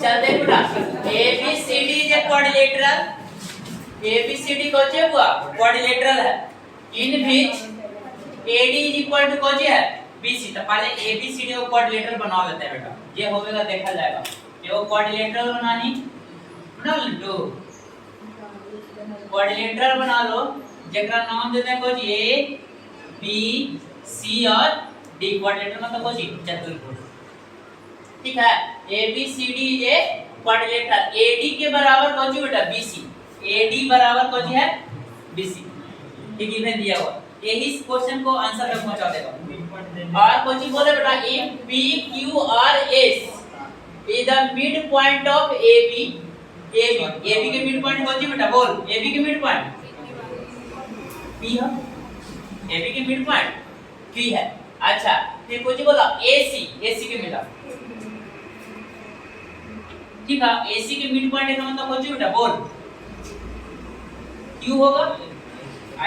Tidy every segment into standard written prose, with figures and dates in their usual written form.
चल देख बेटा ABCD is a quadrilateral ABCD कौन है हुआ क्वाड्रिलेटरल है in which AD is equal to कौन है BC। तो पहले ABCD को क्वाड्रिलेटरल बना लेते हैं बेटा, ये होगा देखा जाएगा। ये वो क्वाड्रिलेटरल बना लो क्वाड्रिलेटरल बना लो जेकरा नाम देते हैं कुछ A B C और D। क्वाड्रिलेटरल मतलब कुछ चतुर्भुज, ठीक है। ABCD is a quadrilateral AD के बराबर कौन है बेटा BC, AD बराबर कौन है BC, ठीक है दिया हुआ। यही इस क्वेश्चन को आंसर तक पहुंचा देगा। और कुछ बोले बेटा if PQRS is the midpoint of AB के मिड पॉइंट कौन सी बेटा बोल AB के मिड पॉइंट P है, AB के मिड पॉइंट P है। अच्छा फिर कुछ बोला AC के मिला, ठीक है। AC के मिड पॉइंट का मतलब कौन सी बेटा बोल Q होगा,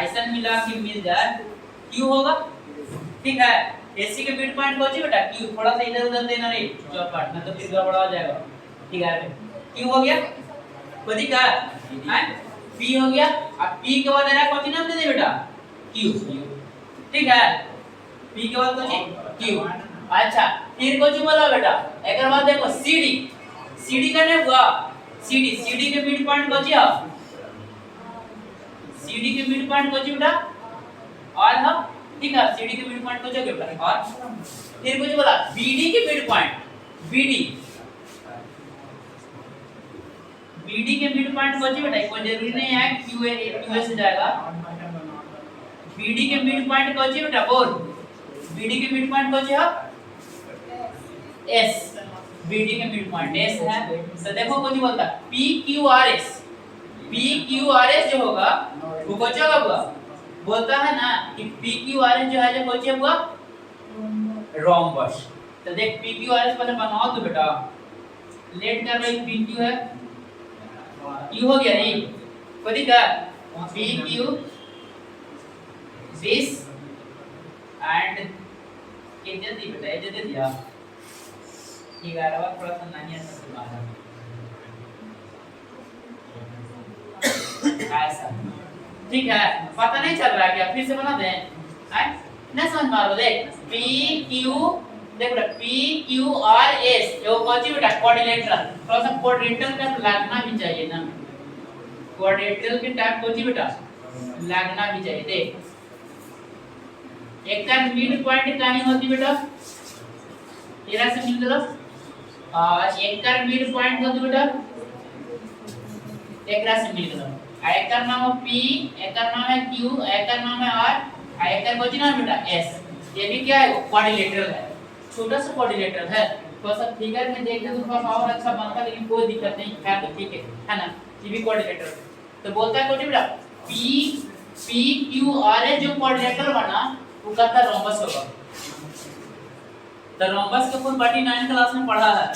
ऐसा मिला कि मिल जाए Q होगा, ठीक है। AC के मिड पॉइंट कौन सी बेटा Q, थोड़ा सा इधर उधर देना नहीं चौथ पार्ट में तो फिर गड़बड़ा हो जाएगा, ठीक है। Q हो गया बदी का है P हो गया। अब P के बाद देना कौन सी नाम दे दे बेटा Q, ठीक है। P के बाद कौन सी Q। अच्छा फिर कौन सी बोला बेटा एक बार देखो CD का नहीं हुआ CD के मिड पॉइंट कौन सी है CD के मिड पॉइंट कौन सी बेटा और हम, ठीक है। CD के मिड पॉइंट को जो बेटा और फिर कुछ बोला BD के मिड पॉइंट BD के मिड पॉइंट कौन सी बेटा कोई जरूरी नहीं है QA से जाएगा। BD के मिड पॉइंट कौन सी बेटा बोल BD के मिड पॉइंट कौन सी है S, BD के मिड पॉइंट S है। तो देखो कौन सी बोलता PQRS जो होगा वो कौन सा होगा बोलता है ना कि PQRS जो है जो कौन सा हुआ रोम्बस। तो देख PQRS पहले बनाओ तो बेटा लेट कर रही PQ है Q हो गया नहीं कदी का PQ this and ये जल्दी बेटा ये जल्दी दिया 11वां थोड़ा सा नहीं आता तुम्हारा ऐसा, ठीक है। पता नहीं चल रहा क्या फिर से बना दें हैं ना समझ मारो देख PQ देख बेटा PQRS जो कौन सी बेटा क्वाड्रिलेटरल, थोड़ा सा क्वाड्रिलेटरल का लगना भी चाहिए ना, क्वाड्रिलेटरल के टाइप कौन सी बेटा लगना भी चाहिए। देख एक का मिड पॉइंट कहां होती बेटा तेरा से मिल दो और एक का मिड पॉइंट होती बेटा एक से मिल दो। एक का नाम है P, एक का नाम है Q, एक का नाम है R, एक का कौन सी नाम बेटा S। ये भी क्या है क्वाड्रिलेटरल है, छोटा सा क्वाड्रिलेटरल है। थोड़ा सा फिगर में देख ले तो थोड़ा और अच्छा बनता लेकिन कोई दिक्कत नहीं है तो ठीक है ना। ये भी क्वाड्रिलेटरल तो बोलता है कौन सी बेटा PQRS जो क्वाड्रिलेटरल बना वो कहता है रोम्बस होगा। तो रोम्बस का फुल पार्टी 9th क्लास में पढ़ा है।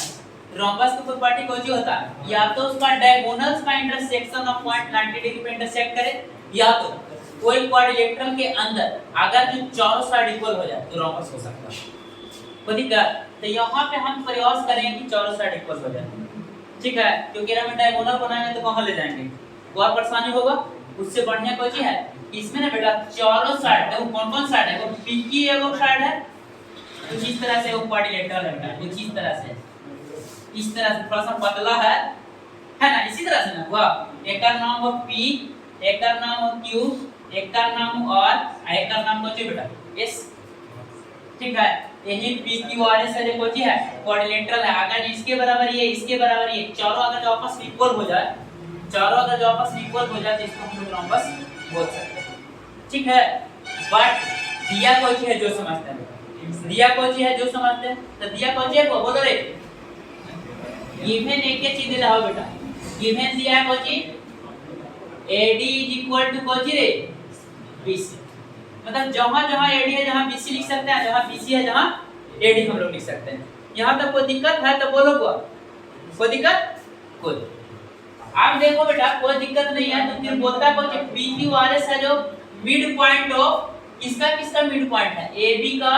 रोम्बस का फुल पार्टी कौन सी होता है या तो उसका डायगोनल्स का इंटरसेक्शन ऑफ पॉइंट 90 डिग्री पे इंटरसेक्ट करे या तो कोई क्वाड्रिलेटरल के अंदर अगर जो चारों साइड इक्वल हो जाए तो रोम्बस हो सकता है। कोई दिक्कत तो यहाँ पे हम प्रयास करेंगे कि चारों साइड इक्वल हो जाए, ठीक है। क्योंकि हम डायगोनल बनाएंगे तो कहां ले जाएंगे बहुत परेशानी होगा। उससे बढ़िया कौन सी है इसमें ना बेटा चारों साइड देखो कौन कौन साइड है वो P की एगो साइड है कुछ इस तरह से वो क्वाड्रिलेटरल है बेटा कुछ इस तरह से थोड़ा सा पतला है ना इसी तरह से ना हुआ। एक का नाम है P, एक का नाम है Q, एक का नाम और एक का नाम कौन सी बेटा S, ठीक है। यही PQRS है जो कौन सी है क्वाड्रिलेटरल है। अगर इसके बराबर ये चारों अगर जो आपस में इक्वल हो जाए तो इसको हम लोग रोम्बस बोल सकते हैं, ठीक है। बट दिया कौन सी है जो समझते हैं तो दिया कौन सी है बोलो रे गिवन एक के चीज दिला हो बेटा गिवन दिया है कौन सी AD इज इक्वल टू कौन सी रे BC। मतलब जहां जहां AD है जहां BC लिख सकते हैं, जहां BC है जहां AD हम लोग लिख सकते हैं। यहां तक कोई दिक्कत है तो बोलो कोई दिक्कत कोई। अब देखो बेटा कोई दिक्कत नहीं है तो फिर बोलता है कौन PQRS है जो मिड पॉइंट ऑफ किसका मिड पॉइंट है AB का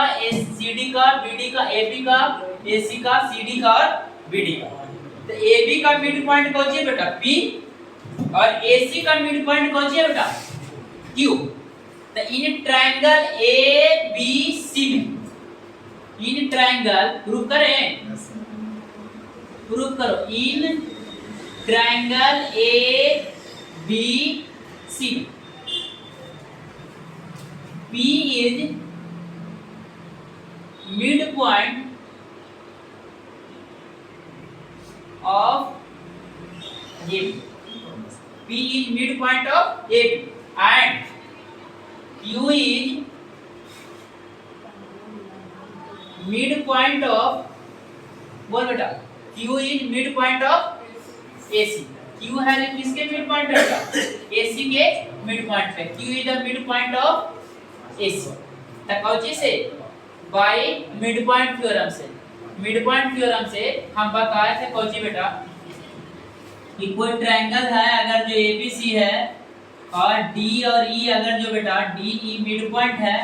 CD का BD का AB का AC का CD का और BD का। तो AB का मिड पॉइंट कौन सी है बेटा P और AC का मिड पॉइंट कौन सी है बेटा Q। तो इन ट्रायंगल ABC में, इन ट्रायंगल प्रूव करें, प्रूव करो, in triangle ABC P is midpoint of AB. P is midpoint of AB and Q is midpoint of, बोल बेटा, Q is midpoint of AC. Q है किसके midpoint है बेटा? AC के midpoint पे. Q is the midpoint of AC. तकौची से by midpoint theorem से, midpoint theorem से हम बताए थे कौची बेटा कि कोई ट्रायंगल है अगर जो ABC है और D और E अगर जो बेटा DE midpoint है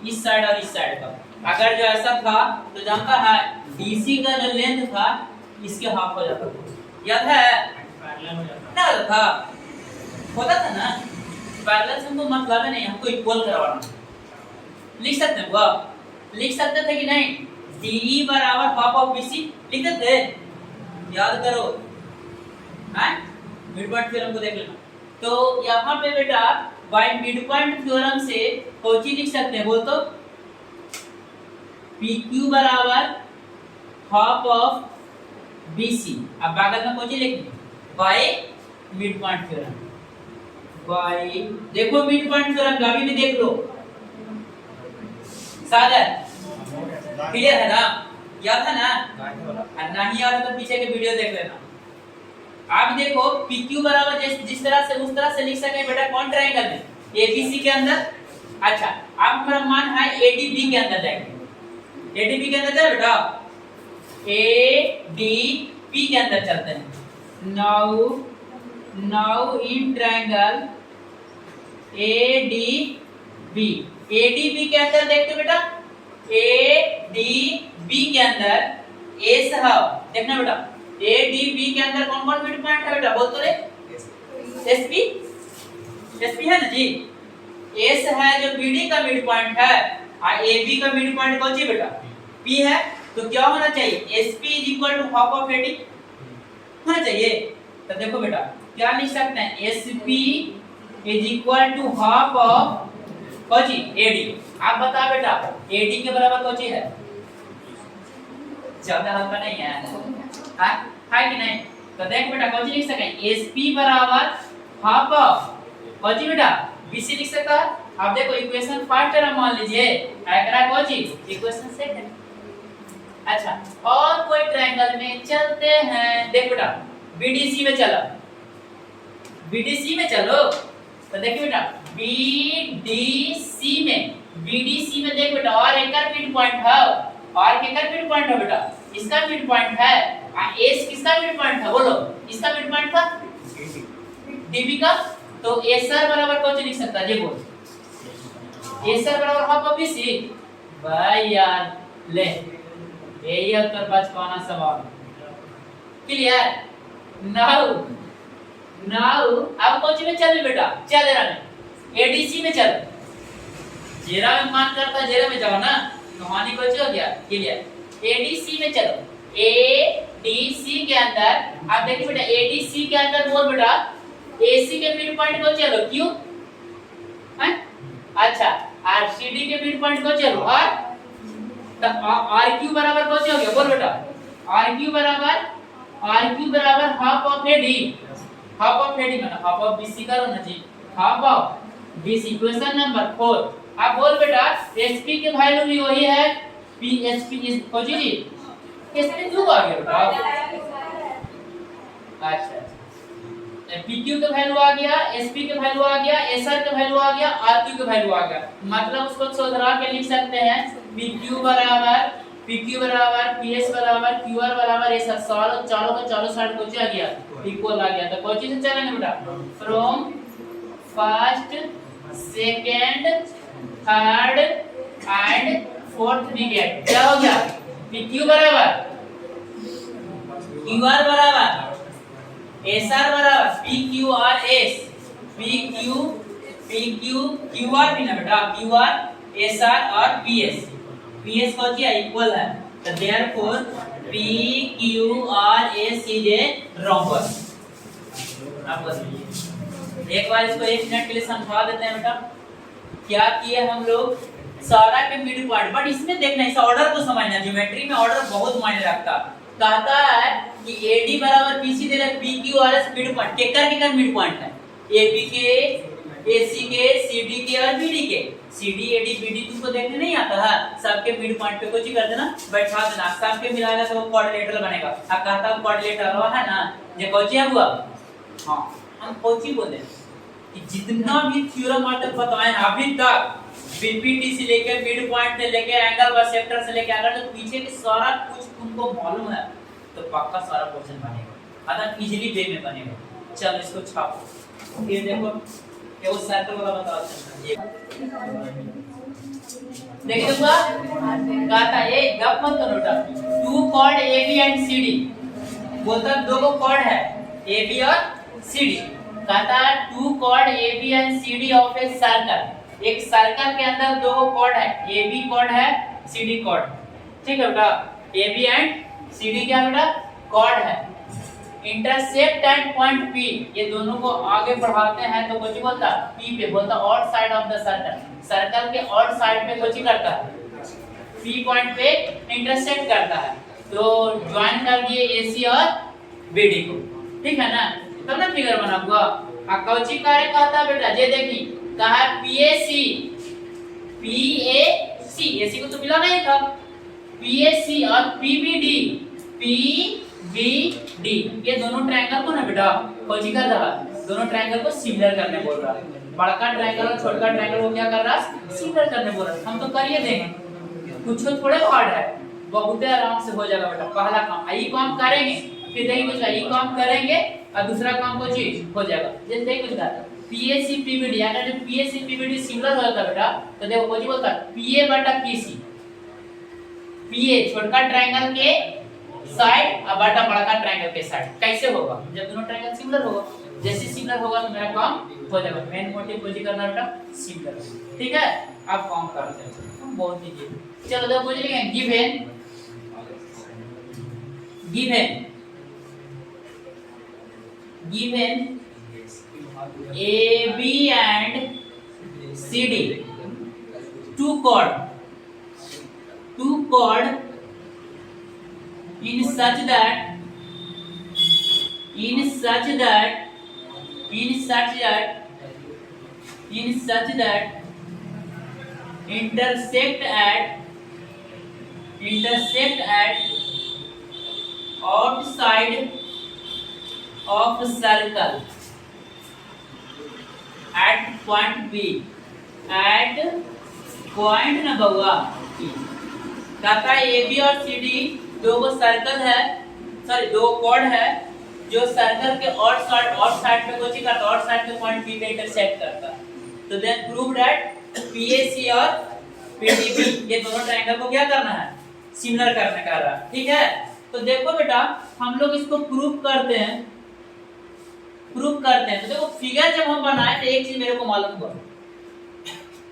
इस साइड और इस साइड का, अगर जो ऐसा था तो जानता है DC का जो लेंथ था इसके हाफ हो जाता था, याद है ना? था होता था ना, पैरेलल से हमको मतलब नहीं, हमको इक्वल करवाना। लिख सकते हैं वो, लिख सकते थे कि नहीं? DE बराबर हाफ ऑफ BC लिखते थे, याद करो, हैं? मिड पॉइंट थ्योरम को देख लेना। तो यहाँ पे बेटा बाय मिड पॉइंट थ्योरम से कौची लिख सकते हैं बोल तो? PQ बराबर हाफ ऑफ BC। अब बगल में कौची लिखनी? By mid point theorem, by, देखो मिड पॉइंट थ्योरम का भी देख लो सागर, क्लियर है ना? याद है ना? नहीं याद तो पीछे के वीडियो देख लेना। आप देखो PQ बराबर जिस तरह से उस तरह से लिख सके बेटा कौन ट्रायंगल में? ABC के अंदर। अच्छा, अब हमारा मान है ADB के अंदर जाएंगे, ADB के अंदर जाए बेटा, ADB के अंदर चलते हैं। now in triangle ADB, ADB के अंदर देखते बेटा, ADB के अंदर A साहब देखना बेटा, ADB के अंदर कौन कौन मिड पॉइंट है बेटा बोल तो रे? SP है ना जी, S है जो BD का मिड पॉइंट है और AB का मिड पॉइंट कौन सी बेटा P है, तो क्या होना चाहिए? SP is equal to half of AD होना चाहिए। तो देखो बेटा क्या लिख सकते हैं? SP is equal to half of कौन सी AD। आप बता बेटा AD के बराबर कौन सी है? ज्यादा हल्का नहीं है, है कि नहीं? तो देख बेटा कौन सी लिख सकते हैं? SP बराबर हाफ ऑफ कौन सी बेटा BC लिख सकता है। अब देखो इक्वेशन फर्स्ट टर्म मान लीजिए, अगर कौन सी इक्वेशन सेकंड। अच्छा, और कोई ट्रायंगल में चलते हैं, देख बेटा BDC में चलो, BDC में चलो, तो देखिए बेटा BDC में देख बेटा और एक मिड पॉइंट है, और कितना मिड पॉइंट है बेटा? इसका मिड पॉइंट है, और एस किसका मिड पॉइंट था बोलो? इसका मिड पॉइंट था DB का। तो A सर बराबर कौन सी लिख सकता है? ये बोल, A सर बराबर हाफ ऑफ BC। भाई यार ले, यही उत्तर बचकाना सवाल, क्लियर? नाउ अब कौन सी में चल बेटा? चल रहा है ADC में चल, जेरा में मान करता जेरा में जाओ ना, कहानी कौन सी हो गया? क्लियर? ADC में चलो, ADC के अंदर आप देखिए बेटा, ADC के अंदर बोल बेटा AC के मिड पॉइंट को चलो Q है। अच्छा, RCD के मिड पॉइंट को चलो R, तब RQ बराबर कौन सी हो गया बोल बेटा? RQ बराबर half of AD, half of AD मतलब हाफ ऑफ BC करो ना जी, half of BC। Question number 4 आप बोल बेटा SP की वैल्यू भी वही है, PSP इज कौन सी जी? SP क्यों आ गया बेटा? अच्छा, PQ का वैल्यू आ गया, SP का वैल्यू आ गया, SR का वैल्यू आ गया, RQ का वैल्यू आ गया, मतलब उसको सुधरा के लिख सकते हैं PQ बराबर PS बराबर QR बराबर SR, चारों का चारों साइड को आ गया इक्वल आ गया। तो कौन चीज से चलेंगे बेटा? From first second third and fourth wicket क्या हो गया? PQ बराबर क्यू आर बराबर एस आर बराबर P Q R S P Q Q R भी ना बेटा क्यू आर एस आर और पी एस कौन सी इक्वल है तो therefore P Q R S is a rhombus. आप बताइए एक बार इसको 1 मिनट के लिए समझा देते हैं बेटा। क्या किए हम लोग सारा के मिड पॉइंट, बट इसमें देखना इस ऑर्डर को समझना, ज्योमेट्री में ऑर्डर बहुत मायने रखता। कहता है कि AD बराबर BC दे रहा PQRS मिड पॉइंट, केकर मिड पॉइंट है AB के AC के CD के और BD के। CD AD BD तुमको देखने नहीं आता है, सबके मिड पॉइंट पे कुछ कर देना, बैठा देना, सबके मिलाएगा तो वो क्वाड्रिलेटरल बनेगा। अब कहता है क्वाड्रिलेटरल है ना, ये कौन है हुआ। हां हम कौन बोले कि जितना भी थ्योरम आज तक बताए हैं अभी तक बीपीटी से लेके मिड पॉइंट से लेके एंगल बाइसेक्टर से लेके अगर तो पीछे के सारा कुछ तुमको मालूम है तो पक्का सारा क्वेश्चन बनेगा, अगर इजीली वे में बनेगा। चल इसको छापो, ये देखो ये वो सर्कल वाला बताओ ये देखिए तो कहता है ये गप मत करो बेटा। Two chord AB and CD, बोलता दो को कॉर्ड है AB और CD। कहता है two chord AB and CD of a circle, एक सर्कल के अंदर दो कॉर्ड है, AB कॉर्ड है CD कॉर्ड, ठीक है बेटा। AB एंड CD क्या बेटा कॉर्ड है। इंटरसेक्ट एट पॉइंट P, ये दोनों को आगे बढ़ाते हैं तो कुछ बोलता P पे, बोलता odd side of the circle, circle के ऑड साइड पे कुछ करता है P पॉइंट पे इंटरसेक्ट करता है, तो ज्वाइन कर दिए AC और BD को, ठीक है ना। तब ना फिगर बनाऊंगा। कौची कार्य कहता है बेटा, ये देखी कहा PAC AC को तो मिला नहीं था, PAC और PBD ये दोनों ट्रायंगल को ना बेटा कौची कर रहा है, दोनों ट्रायंगल को सिमिलर करने बोल रहा है। बड़का ट्रायंगल और छोटा ट्रायंगल को क्या कर रहा है सिमिलर करने बोल रहा है। हम तो करिए देंगे, कुछ थोड़े हार्ड है, बहुत आराम से हो जाएगा बेटा। पहला काम यही काम करेंगे, फिर देखिए कुछ यही काम करेंगे और दूसरा काम को चीज हो जाएगा। जैसे देखिए कुछ कहता PAC PBD, अगर जब PAC PBD सिमिलर हो जाता है बेटा तो देखो कुछ बोलता PA बटा PC, PA छोटा ट्रायंगल के साइड और बटा बड़ा ट्रायंगल के साइड। कैसे होगा जब दोनों ट्रायंगल सिमिलर होगा, जैसे सिमिलर होगा तो मेरा काम हो जाएगा। मेन मोटिव कुछ करना बेटा सिमिलर, ठीक है। अब काम करते हैं बहुत इजी। चलो देखो कुछ लिखेंगे given AB and CD two chord in such that intersect at outside of circle at point B, at point ना बउआ कहता है AB और CD दो को सर्कल है, सॉरी दो कॉर्ड है जो सर्कल के ऑड साइड पे कोची करता है, ऑड साइड पे पॉइंट B पे इंटरसेक्ट करता है। तो देन प्रूव दैट PAC और PDB ये दोनों ट्रायंगल को क्या करना है सिमिलर करने का रहा, ठीक है। तो देखो बेटा हम लोग इसको प्रूव करते हैं। तो देखो फिगर जब हम बनाए तो एक चीज मेरे को मालूम हुआ,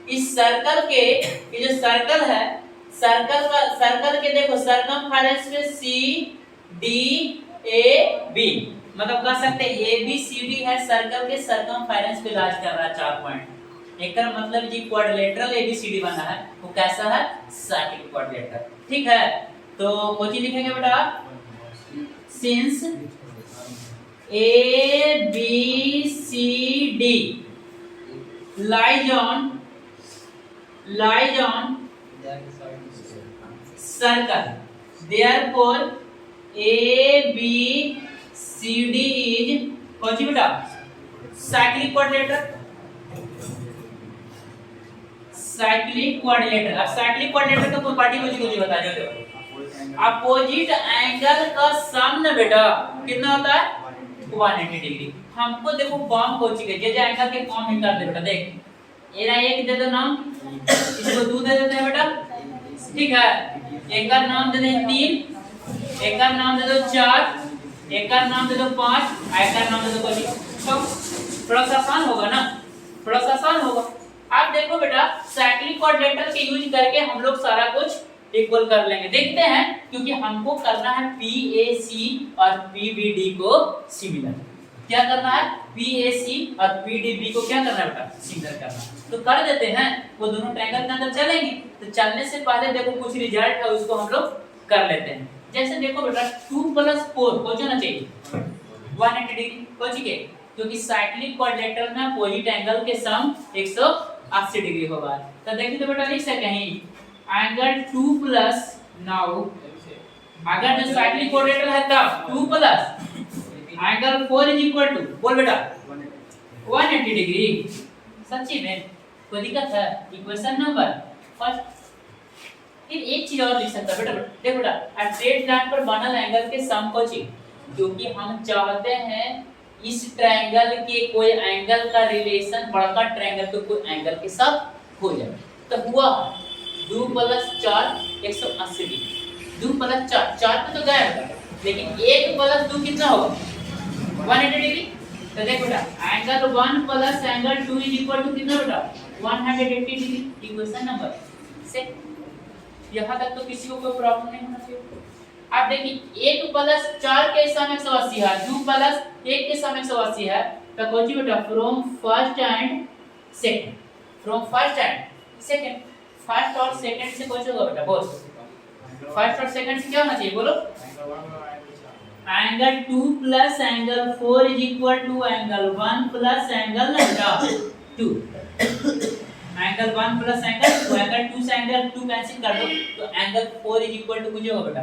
इस सर्कल के ये जो सर्कल है, सर्कल के देखो सरकमफेरेंस पे CDAB, मतलब कह सकते हैं ABCD है सर्कल के सरकमफेरेंस पे लाज कर रहा है 4 पॉइंट। एक मतलब जी क्वाड्रिलेटरल ABCD बना है, वो कैसा है साइक्लिक क्वाड्रिलेटरल, ठीक है। तो कोची लिखेंगे बेटा since ABCD lies on circle, therefore ABCD is कौन बेटा साइक्लिक क्वाड्रिलेटरल। अब साइक्लिक क्वाड्रिलेटरल का प्रॉपर्टी मुझे बता दो। अपोजिट एंगल का सम ना बेटा कितना होता है 180 डिग्री। हमको देखो कॉम कोची के जे एंगल के कॉम ही कर दे बेटा। देख ये ना एक दे दो नाम, इसको 2 दे देते हैं बेटा, ठीक है। एक का नाम दे दें 3, एक का नाम दे दो 4, एक का नाम दे दो 5, एक का नाम दे दो 6। थोड़ा सा आसान होगा ना, थोड़ा सा आसान होगा। आप देखो बेटा साइक्लिक क्वाड्रेटर के यूज करके हम लोग सारा कुछ इक्वल कर लेंगे, देखते हैं, क्योंकि हमको करना है PAC और PBD को सिमिलर। क्या करना है? PAC और PDB को क्या करना है बेटा? सिमिलर करना है। तो कर देते हैं, वो दोनों ट्रायंगल के अंदर चलेंगे। तो चलने से पहले देखो कुछ रिजल्ट है उसको हम लोग कर लेते हैं। जैसे देखो बेटा 2 + 4 हो जाना चाहिए 180 डिग्री हो चुके, क्योंकि साइक्लिक क्वाड्रेटर में अपोजिट एंगल के सम 180 डिग्री होगा। तो देखिए तो बेटा लिख सकते हैं एंगल 2 प्लस, नाउ अगर जो साइक्लिक क्वाड्रेटर है तब 2 plus angle 4 is equal to, बोल बेटा 180 डिग्री। सच्ची में कोई दिक्कत है? Equation number first. फिर एक चीज और लिख सकता बेटा, देखो बेटा स्ट्रेट लाइन पर बनल एंगल के सम को चाहिए, क्योंकि हम चाहते हैं इस ट्रायंगल के कोई एंगल का रिलेशन बड़का ट्रायंगल के कोई एंगल के साथ हो जाए। तो हुआ 2 + 4 180 डिग्री, 2 + 4 4 पे तो गया बेटा, लेकिन 1 + 2 कितना होगा? 180 डिग्री। तो देखो बेटा angle 1 + angle 2 is equal to कितना बेटा? 180 डिग्री। Equation number 6। यहाँ तक तो किसी को कोई प्रॉब्लम नहीं होना चाहिए। अब देखिए 1 + 4 के सम 180 है, 2 + 1 के सम 180 है। तो कोची बेटा from first and second, from first and second, first और सेकंड से कोई होगा बेटा? बोल फर्स्ट और सेकंड से क्या होना चाहिए? बोलो angle 2 + angle 4 is equal to angle 1 + angle 2। Angle 1 + angle 2, angle 2 से एंगल 2 कैंसिल कर दो, तो एंगल 4 इज इक्वल टू कुछ होगा बेटा?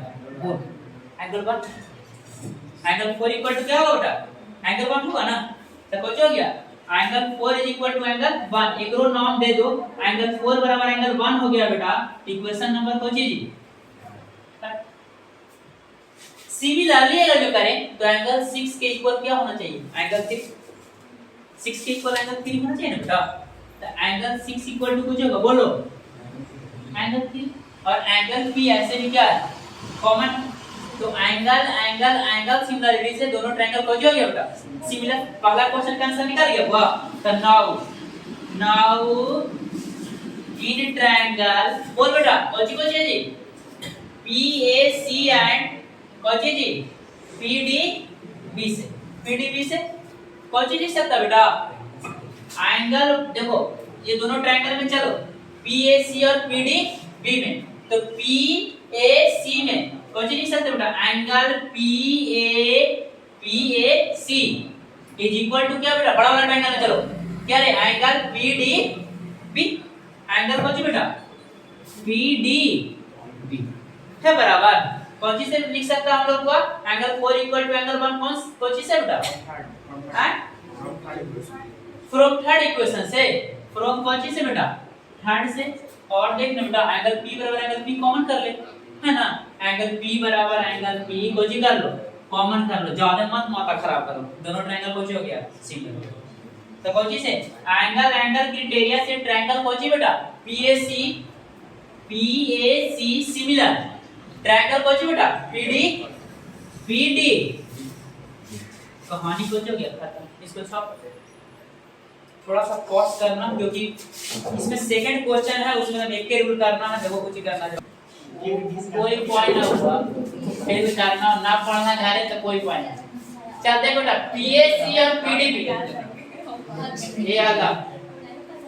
एंगल 1। एंगल 4 इक्वल टू क्या होगा बेटा? एंगल 1 होगा ना। तो कुछ हो गया angle 4 is equal to angle 1, एक रो नाम दे दो, एंगल 4 बराबर एंगल 1 हो गया बेटा। इक्वेशन नंबर कौन सी जी? सिमिलरली अगर जो करें तो एंगल 6 के इक्वल क्या होना चाहिए? एंगल 6 के इक्वल एंगल 3 होना चाहिए ना बेटा। तो एंगल 6 इक्वल टू कुछ होगा? बोलो एंगल 3। और एंगल P ऐसे भी क्या है? कॉमन। तो एंगल एंगल एंगल सिमिलरिटी से दोनों ट्रायंगल को जो हो गया बेटा? सिमिलर। पहला क्वेश्चन का आंसर निकल गया। वाह। तो नाउ इन ट्रायंगल, बोल बेटा कौन सी जी? PAC एंड कौन सी जी? PDB से, PDB से कौन सी लिख सकता बेटा? एंगल देखो ये दोनों ट्रायंगल में चलो PAC और PDB में, तो PAC में कौन सी लिख सकते बेटा? Angle PAC is equal to क्या बेटा? बड़ा वाला ट्रायंगल है, चलो क्या रे? Angle PDB। एंगल कौन सी बेटा? PDB है बराबर कौन सी से लिख सकता हम लोग को? एंगल 4 इक्वल टू एंगल 1 कौन सी से बेटा? फ्रॉम थर्ड इक्वेशन से। फ्रॉम कौन सी से बेटा? थर्ड से। और देखना बेटा एंगल P बराबर एंगल P कॉमन कर ले, है ना। एंगल P बराबर एंगल P को जी कर लो, कॉमन कर लो, ज्यादा मत माथा खराब करो। दोनों ट्रायंगल को हो गया सिमिलर। तो कौन सी से? एंगल एंगल क्राइटेरिया से ट्रायंगल कौन सी बेटा? PAC similar. ट्रायंगल कौन सी बेटा? PD। कहानी कुछ हो गया खत्म। इसको छाप थोड़ा सा पॉज करना, क्योंकि इसमें सेकंड क्वेश्चन है, उसमें हम एक के रूल करना है, देखो कुछ करना है कोई पॉइंट ना होगा, फिर भी करना ना पढ़ना घरे तो कोई पॉइंट नहीं। चल देखो बेटा PAC और PDB ये आगा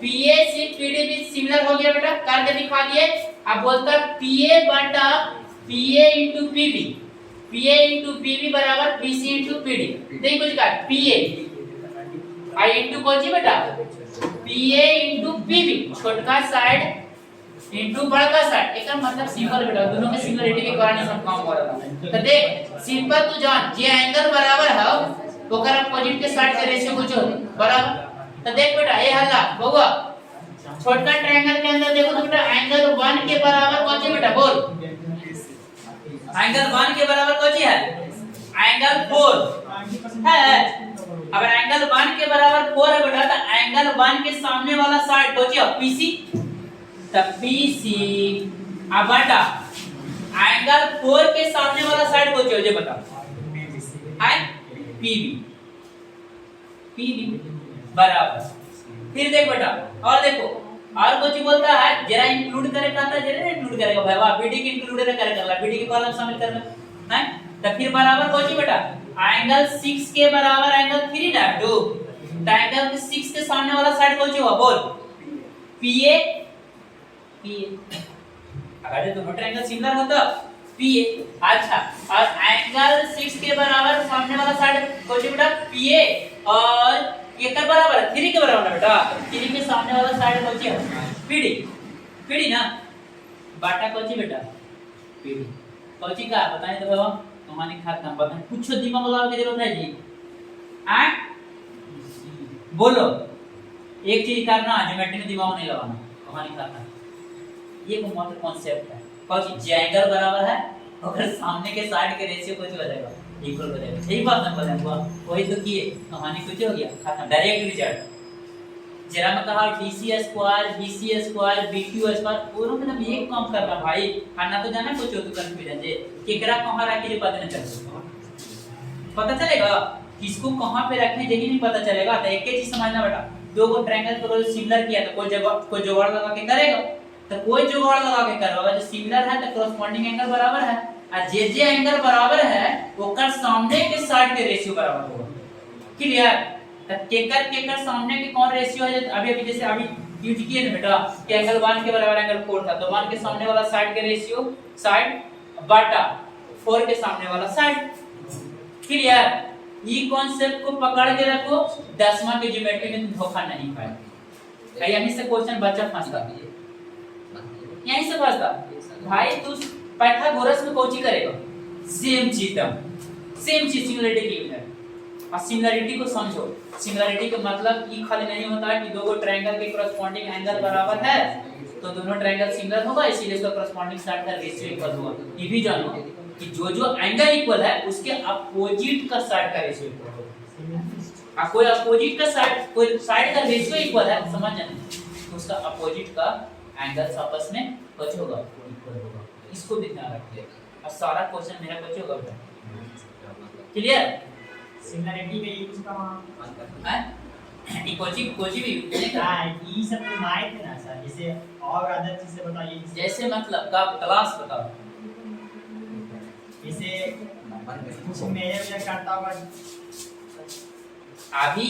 PAC PDB सिमिलर हो गया बेटा, करके दिखा दिए। अब बोलता PA बटा PA into PB, PA into PB बराबर PC into PD। देखिए कुछ का PA I into कौन सी बेटा? PA into PB, छोटका साइड into बड़का साइड। एक मतलब सिंपल बेटा, दोनों में सिमिलरिटी के कारण सब काम हो रहा है। तो देख सिंपल तू जान, जे एंगल बराबर है ओकर अपोजिट के साइड से रेशियो कुछ बराबर। तो देख बेटा ये हल्ला होगा छोटका ट्रायंगल के अंदर। देखो तो बेटा एंगल 1 के बराबर कौन सी बेटा? बोल एंगल 1 के बराबर कौन सी है? एंगल 4 है। अगर एंगल 1 के बराबर 4 है बेटा, तो एंगल 1 के सामने वाला साइड कौन सी है? PC। तब PC अब बेटा एंगल 4 के सामने वाला साइड कौन सी है? मुझे बता। है पीबी पीबी बराबर। फिर देख बेटा और देखो और कुछ बोलता है जरा इंक्लूड करे कहता है जरा इंक्लूड करेगा भाई वाह बीडी के इंक्लूड करे करला बीडी के कॉलम शामिल करना है तो फिर बराबर कोची बेटा एंगल 6 के बराबर एंगल 3 ना 2 तो एंगल 6 के सामने वाला साइड कोची हुआ बोल पीए पीए अगर दोनों ट्रायंगल सिमिलर हो तो पीए। अच्छा और एंगल 6 के बराबर सामने वाला साइड कोची बेटा पीए और ये कर बराबर है 3 के बराबर है बेटा 3 के सामने वाला साइड कोची है पीडी पीडी ना बाटा कोची बेटा पीडी कोची का बताएं तो बाबा हमारे खाता बताएं कुछ दिमाग लगाने की जरूरत है जी आ बोलो एक चीज करना ज्योमेट्री में दिमाग नहीं लगाना हमारे खाता ये को मतलब कांसेप्ट है कोची जे एंगल बराबर है अगर सामने के साइड के रेशियो कुछ हो जाएगा इक्वल हो जाएगा सही बात ना बताऊंगा वही तो किए कहानी कुछ हो गया खत्म डायरेक्ट रिजल्ट जरा मैं कहा DC square BC square BQ square पूरा मतलब एक काम कर रहा भाई खाना तो जाना कुछ हो तो कंफ्यूजन जे केकरा कहां रखे पता नहीं चलेगा पता चलेगा किसको कहां पे रखें यही नहीं पता चलेगा तो एक ही चीज समझना बेटा दो को ट्रायंगल को सिमिलर किया तो कोई जुगाड़ लगा के करेगा तो कोई जुगाड़ लगा के करवाएगा जो सिमिलर है तो कॉरेस्पॉन्डिंग एंगल बराबर है और जे एंगल बराबर है ओकर सामने के साइड के रेशियो बराबर होगा क्लियर तो केकर सामने के कौन रेशियो है अभी अभी जैसे अभी यूज किए ना बेटा कि एंगल 1 के बराबर एंगल 4 था तो 1 के सामने वाला साइड के रेशियो साइड बटा 4 के सामने वाला साइड क्लियर ये कॉन्सेप्ट को पकड़ के रखो 10वां के ज्योमेट्री में धोखा नहीं पाएगा यहीं से क्वेश्चन बच्चा फंसता यहीं से फंसता भाई तू पाइथागोरस में कोची करेगा सेम चीज सिमिलरिटी की है और सिमिलरिटी को समझो सिमिलरिटी का मतलब ये खाली नहीं होता कि दो ट्रायंगल के कॉरेस्पॉन्डिंग एंगल बराबर है तो दोनों ट्रायंगल सिमिलर होगा इसीलिए इसका कॉरेस्पॉन्डिंग साइड का रेशियो इक्वल होगा ये भी जानो कि जो एंगल इक्वल है उसके अपोजिट का साइड का रेशियो इक्वल होगा कोई अपोजिट का साइड कोई साइड का रेशियो इक्वल है समझ जाना तो उसका अपोजिट का एंगल्स आपस में कुछ होगा इक्वल होगा इसको भी ध्यान रखिए और सारा क्वेश्चन मेरा कुछ होगा क्लियर सिमिलरिटी का यूज कहां है कोची भी यूज नहीं हां ये सब तो नाइ थे ना सर जैसे और अदर चीज से बताइए जैसे मतलब का क्लास बताओ जैसे कुछ मेजर करता होगा अभी